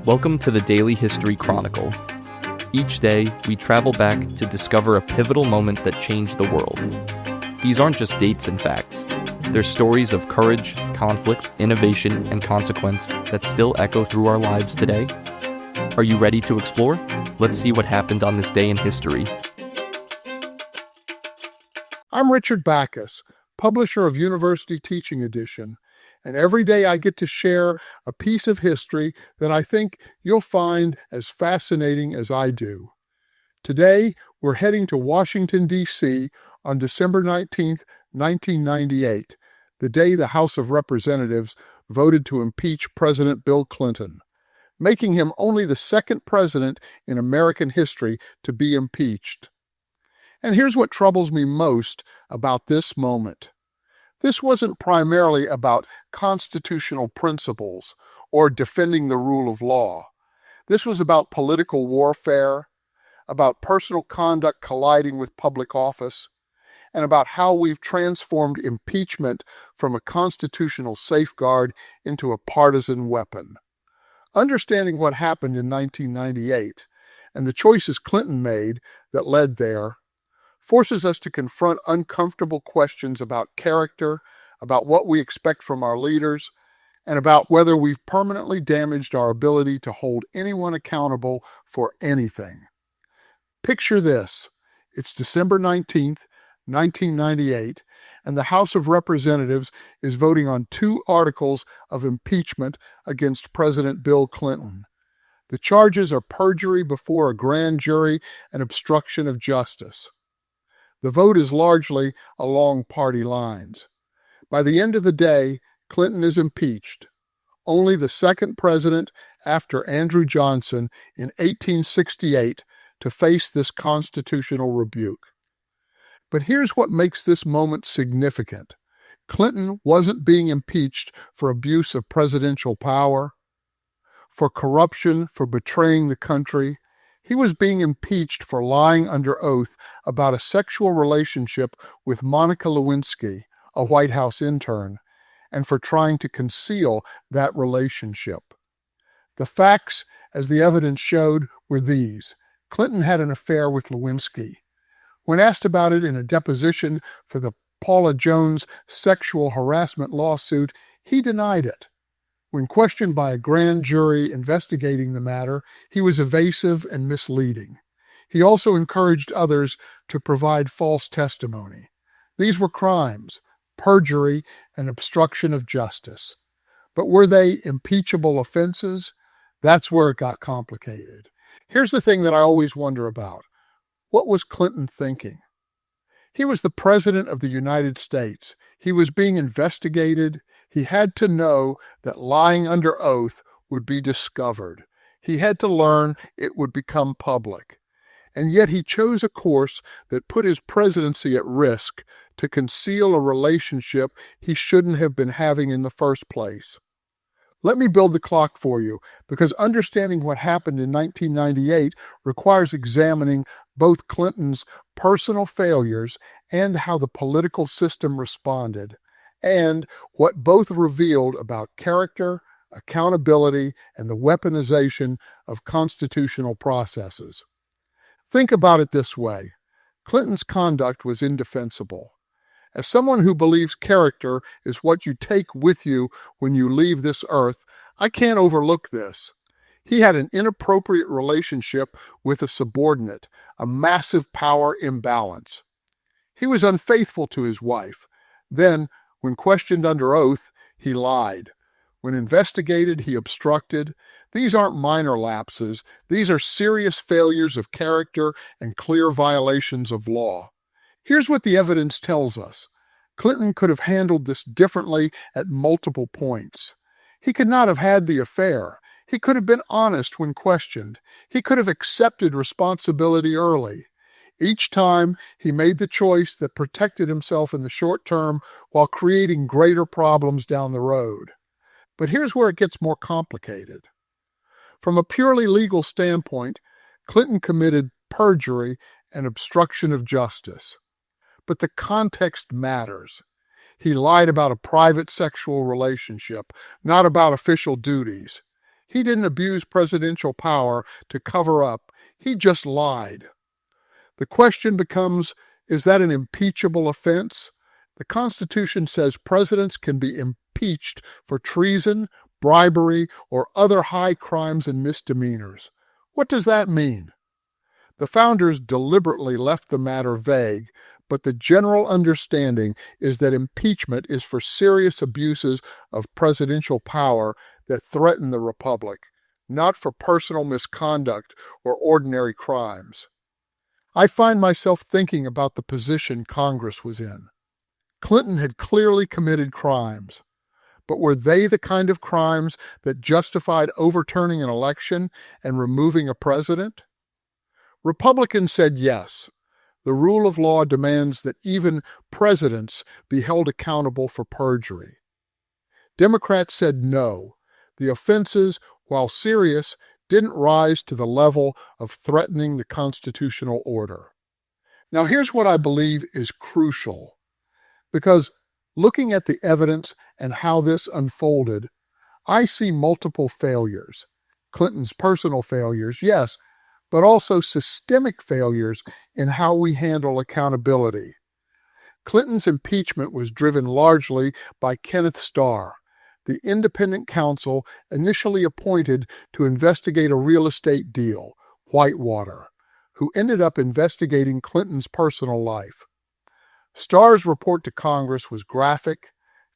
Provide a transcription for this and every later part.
Welcome to the Daily History Chronicle. Each day, we travel back to discover a pivotal moment that changed the world. These aren't just dates and facts. They're stories of courage, conflict, innovation, and consequence that still echo through our lives today. Are you ready to explore? Let's see what happened on this day in history. I'm Richard Backus, publisher of University Teaching Edition, and every day I get to share a piece of history that I think you'll find as fascinating as I do. Today, we're heading to Washington, D.C. on December 19th, 1998, the day the House of Representatives voted to impeach President Bill Clinton, making him only the second president in American history to be impeached. And here's what troubles me most about this moment. This wasn't primarily about constitutional principles or defending the rule of law. This was about political warfare, about personal conduct colliding with public office, and about how we've transformed impeachment from a constitutional safeguard into a partisan weapon. Understanding what happened in 1998 and the choices Clinton made that led there forces us to confront uncomfortable questions about character, about what we expect from our leaders, and about whether we've permanently damaged our ability to hold anyone accountable for anything. Picture this. It's December 19th, 1998, and the House of Representatives is voting on two articles of impeachment against President Bill Clinton. The charges are perjury before a grand jury and obstruction of justice. The vote is largely along party lines. By the end of the day, Clinton is impeached, only the second president after Andrew Johnson in 1868 to face this constitutional rebuke. But here's what makes this moment significant. Clinton wasn't being impeached for abuse of presidential power, for corruption, for betraying the country. He was being impeached for lying under oath about a sexual relationship with Monica Lewinsky, a White House intern, and for trying to conceal that relationship. The facts, as the evidence showed, were these. Clinton had an affair with Lewinsky. When asked about it in a deposition for the Paula Jones sexual harassment lawsuit, he denied it. When questioned by a grand jury investigating the matter, he was evasive and misleading. He also encouraged others to provide false testimony. These were crimes, perjury and obstruction of justice. But were they impeachable offenses? That's where it got complicated. Here's the thing that I always wonder about. What was Clinton thinking? He was the president of the United States. He was being investigated. He had to know that lying under oath would be discovered. He had to learn it would become public. And yet he chose a course that put his presidency at risk to conceal a relationship he shouldn't have been having in the first place. Let me build the clock for you, because understanding what happened in 1998 requires examining both Clinton's personal failures and how the political system responded, and what both revealed about character, accountability, and the weaponization of constitutional processes. Think about it this way. Clinton's conduct was indefensible. As someone who believes character is what you take with you when you leave this earth, I can't overlook this. He had an inappropriate relationship with a subordinate, a massive power imbalance. He was unfaithful to his wife. Then, when questioned under oath, he lied. When investigated, he obstructed. These aren't minor lapses. These are serious failures of character and clear violations of law. Here's what the evidence tells us. Clinton could have handled this differently at multiple points. He could not have had the affair. He could have been honest when questioned. He could have accepted responsibility early. Each time, he made the choice that protected himself in the short term while creating greater problems down the road. But here's where it gets more complicated. From a purely legal standpoint, Clinton committed perjury and obstruction of justice. But the context matters. He lied about a private sexual relationship, not about official duties. He didn't abuse presidential power to cover up. He just lied. The question becomes, is that an impeachable offense? The Constitution says presidents can be impeached for treason, bribery, or other high crimes and misdemeanors. What does that mean? The founders deliberately left the matter vague, but the general understanding is that impeachment is for serious abuses of presidential power that threaten the republic, not for personal misconduct or ordinary crimes. I find myself thinking about the position Congress was in. Clinton had clearly committed crimes, but were they the kind of crimes that justified overturning an election and removing a president? Republicans said yes. The rule of law demands that even presidents be held accountable for perjury. Democrats said no. The offenses, while serious, didn't rise to the level of threatening the constitutional order. Now, here's what I believe is crucial, because looking at the evidence and how this unfolded, I see multiple failures. Clinton's personal failures, yes, but also systemic failures in how we handle accountability. Clinton's impeachment was driven largely by Kenneth Starr, the independent counsel initially appointed to investigate a real estate deal, Whitewater, who ended up investigating Clinton's personal life. Starr's report to Congress was graphic,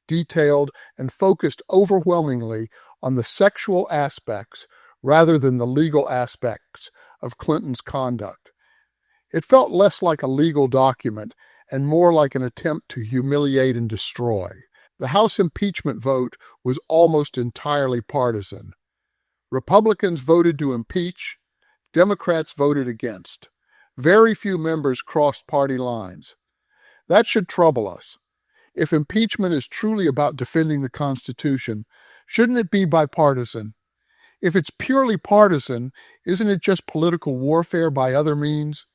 detailed, and focused overwhelmingly on the sexual aspects rather than the legal aspects of Clinton's conduct. It felt less like a legal document and more like an attempt to humiliate and destroy. The House impeachment vote was almost entirely partisan. Republicans voted to impeach, Democrats voted against. Very few members crossed party lines. That should trouble us. If impeachment is truly about defending the Constitution, shouldn't it be bipartisan? If it's purely partisan, isn't it just political warfare by other means?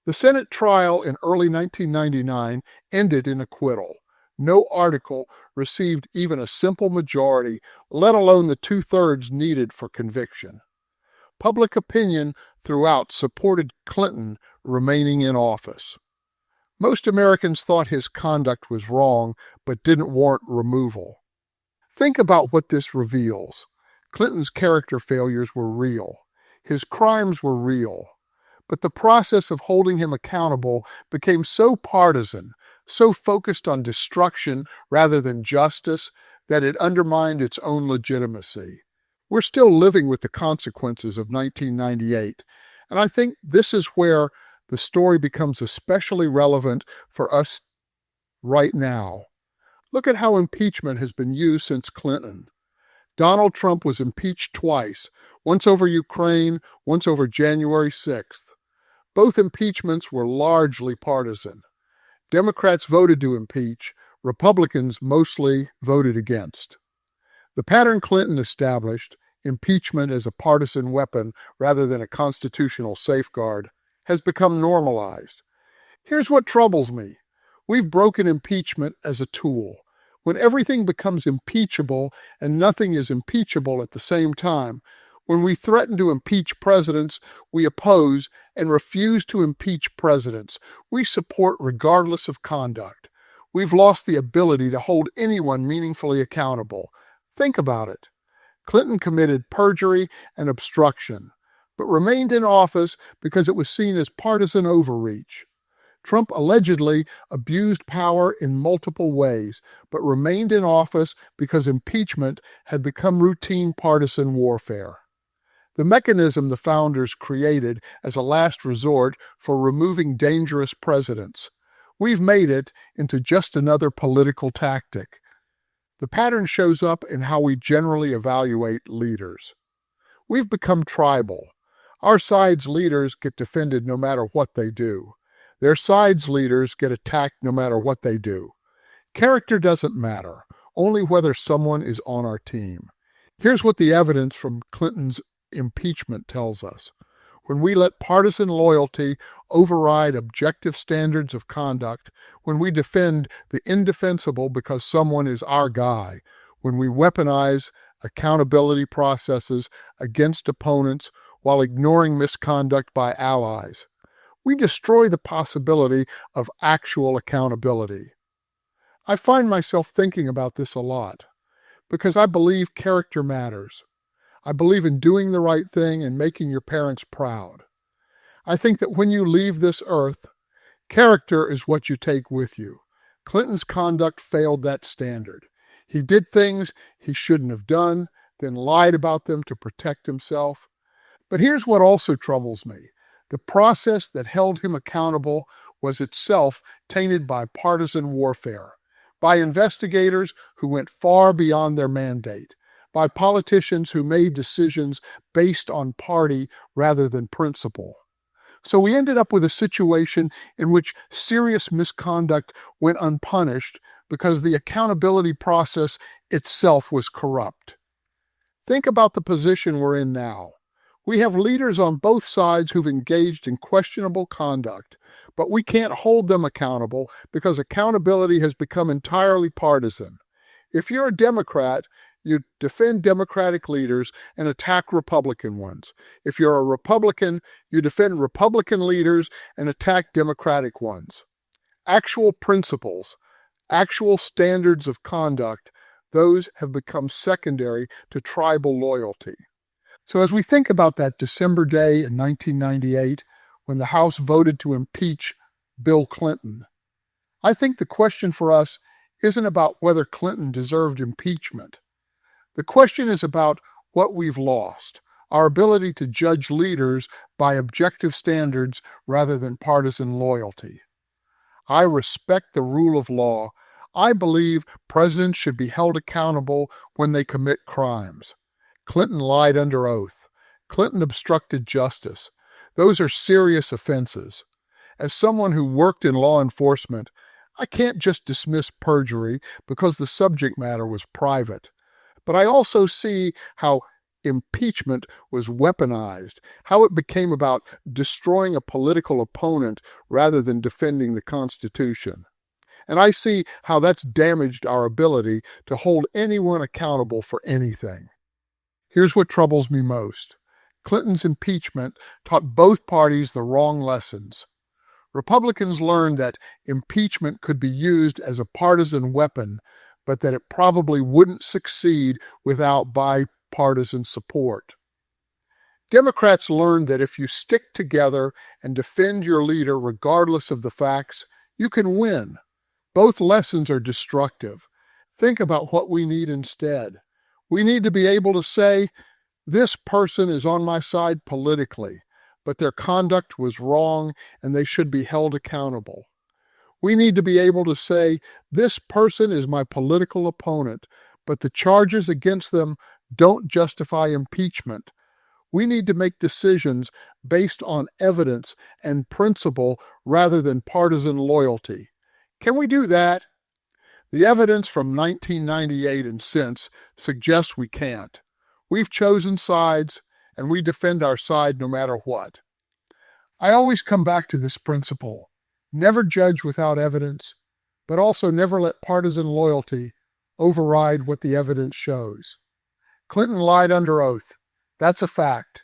The Senate trial in early 1999 ended in acquittal. No article received even a simple majority, let alone the two-thirds needed for conviction. Public opinion throughout supported Clinton remaining in office. Most Americans thought his conduct was wrong, but didn't warrant removal. Think about what this reveals. Clinton's character failures were real. His crimes were real. But the process of holding him accountable became so partisan, so focused on destruction rather than justice, that it undermined its own legitimacy. We're still living with the consequences of 1998, and I think this is where the story becomes especially relevant for us right now. Look at how impeachment has been used since Clinton. Donald Trump was impeached twice, once over Ukraine, once over January 6th. Both impeachments were largely partisan. Democrats voted to impeach, Republicans mostly voted against. The pattern Clinton established, impeachment as a partisan weapon rather than a constitutional safeguard, has become normalized. Here's what troubles me. We've broken impeachment as a tool. When everything becomes impeachable and nothing is impeachable at the same time, when we threaten to impeach presidents, we oppose and refuse to impeach presidents. We support regardless of conduct. We've lost the ability to hold anyone meaningfully accountable. Think about it. Clinton committed perjury and obstruction, but remained in office because it was seen as partisan overreach. Trump allegedly abused power in multiple ways, but remained in office because impeachment had become routine partisan warfare. The mechanism the founders created as a last resort for removing dangerous presidents. We've made it into just another political tactic. The pattern shows up in how we generally evaluate leaders. We've become tribal. Our side's leaders get defended no matter what they do. Their side's leaders get attacked no matter what they do. Character doesn't matter, only whether someone is on our team. Here's what the evidence from Clinton's impeachment tells us. When we let partisan loyalty override objective standards of conduct, when we defend the indefensible because someone is our guy, when we weaponize accountability processes against opponents while ignoring misconduct by allies. We destroy the possibility of actual accountability. I find myself thinking about this a lot because I believe character matters. I believe in doing the right thing and making your parents proud. I think that when you leave this earth, character is what you take with you. Clinton's conduct failed that standard. He did things he shouldn't have done, then lied about them to protect himself. But here's what also troubles me. The process that held him accountable was itself tainted by partisan warfare, by investigators who went far beyond their mandate, by politicians who made decisions based on party rather than principle. So we ended up with a situation in which serious misconduct went unpunished because the accountability process itself was corrupt. Think about the position we're in now. We have leaders on both sides who've engaged in questionable conduct, but we can't hold them accountable because accountability has become entirely partisan. If you're a Democrat, you defend Democratic leaders and attack Republican ones. If you're a Republican, you defend Republican leaders and attack Democratic ones. Actual principles, actual standards of conduct, those have become secondary to tribal loyalty. So as we think about that December day in 1998, when the House voted to impeach Bill Clinton, I think the question for us isn't about whether Clinton deserved impeachment. The question is about what we've lost, our ability to judge leaders by objective standards rather than partisan loyalty. I respect the rule of law. I believe presidents should be held accountable when they commit crimes. Clinton lied under oath. Clinton obstructed justice. Those are serious offenses. As someone who worked in law enforcement, I can't just dismiss perjury because the subject matter was private. But I also see how impeachment was weaponized, how it became about destroying a political opponent rather than defending the Constitution. And I see how that's damaged our ability to hold anyone accountable for anything. Here's what troubles me most. Clinton's impeachment taught both parties the wrong lessons. Republicans learned that impeachment could be used as a partisan weapon, but that it probably wouldn't succeed without bipartisan support. Democrats learned that if you stick together and defend your leader regardless of the facts, you can win. Both lessons are destructive. Think about what we need instead. We need to be able to say, this person is on my side politically, but their conduct was wrong and they should be held accountable. We need to be able to say, this person is my political opponent, but the charges against them don't justify impeachment. We need to make decisions based on evidence and principle rather than partisan loyalty. Can we do that? The evidence from 1998 and since suggests we can't. We've chosen sides, and we defend our side no matter what. I always come back to this principle. Never judge without evidence, but also never let partisan loyalty override what the evidence shows. Clinton lied under oath. That's a fact.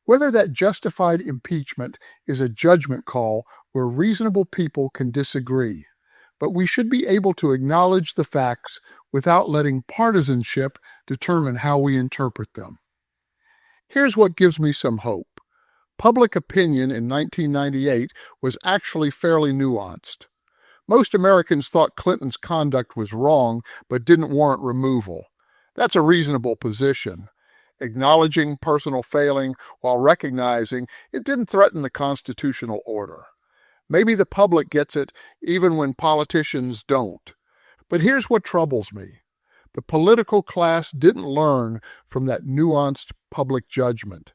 Whether that justified impeachment is a judgment call where reasonable people can disagree, but we should be able to acknowledge the facts without letting partisanship determine how we interpret them. Here's what gives me some hope. Public opinion in 1998 was actually fairly nuanced. Most Americans thought Clinton's conduct was wrong but didn't warrant removal. That's a reasonable position, acknowledging personal failing while recognizing it didn't threaten the constitutional order. Maybe the public gets it even when politicians don't. But here's what troubles me. The political class didn't learn from that nuanced public judgment.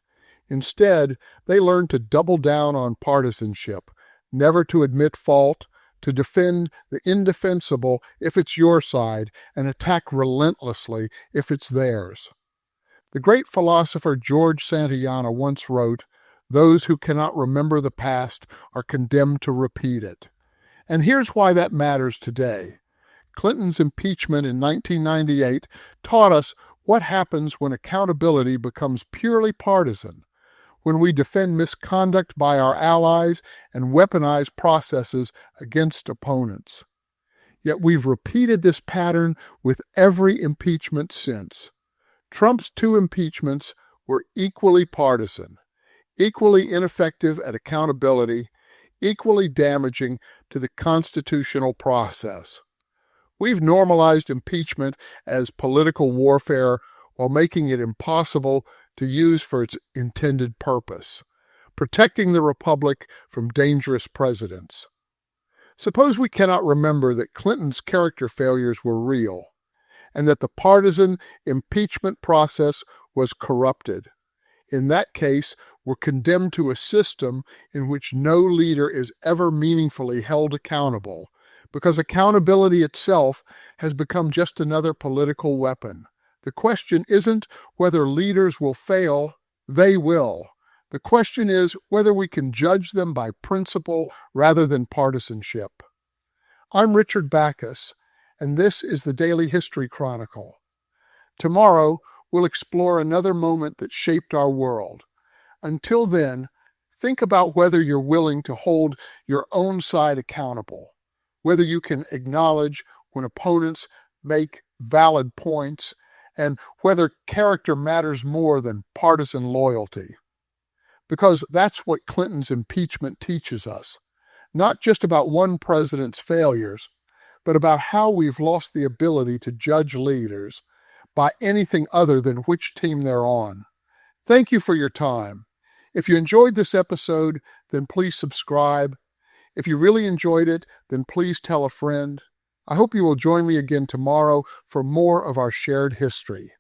Instead, they learned to double down on partisanship, never to admit fault, to defend the indefensible if it's your side, and attack relentlessly if it's theirs. The great philosopher George Santayana once wrote, "Those who cannot remember the past are condemned to repeat it." And here's why that matters today. Clinton's impeachment in 1998 taught us What happens when accountability becomes purely partisan? When we defend misconduct by our allies and weaponize processes against opponents? Yet we've repeated this pattern with every impeachment since. Trump's 2 impeachments were equally partisan, equally ineffective at accountability, equally damaging to the constitutional process. We've normalized impeachment as political warfare while making it impossible to use for its intended purpose, protecting the republic from dangerous presidents. Suppose we cannot remember that Clinton's character failures were real, and that the partisan impeachment process was corrupted. In that case, we're condemned to a system in which no leader is ever meaningfully held accountable, because accountability itself has become just another political weapon. The question isn't whether leaders will fail, they will. The question is whether we can judge them by principle rather than partisanship. I'm Richard Backus, and this is the Daily History Chronicle. Tomorrow, we'll explore another moment that shaped our world. Until then, think about whether you're willing to hold your own side accountable, whether you can acknowledge when opponents make valid points, and whether character matters more than partisan loyalty. Because that's what Clinton's impeachment teaches us, not just about one president's failures, but about how we've lost the ability to judge leaders by anything other than which team they're on. Thank you for your time. If you enjoyed this episode, then please subscribe. If you really enjoyed it, then please tell a friend. I hope you will join me again tomorrow for more of our shared history.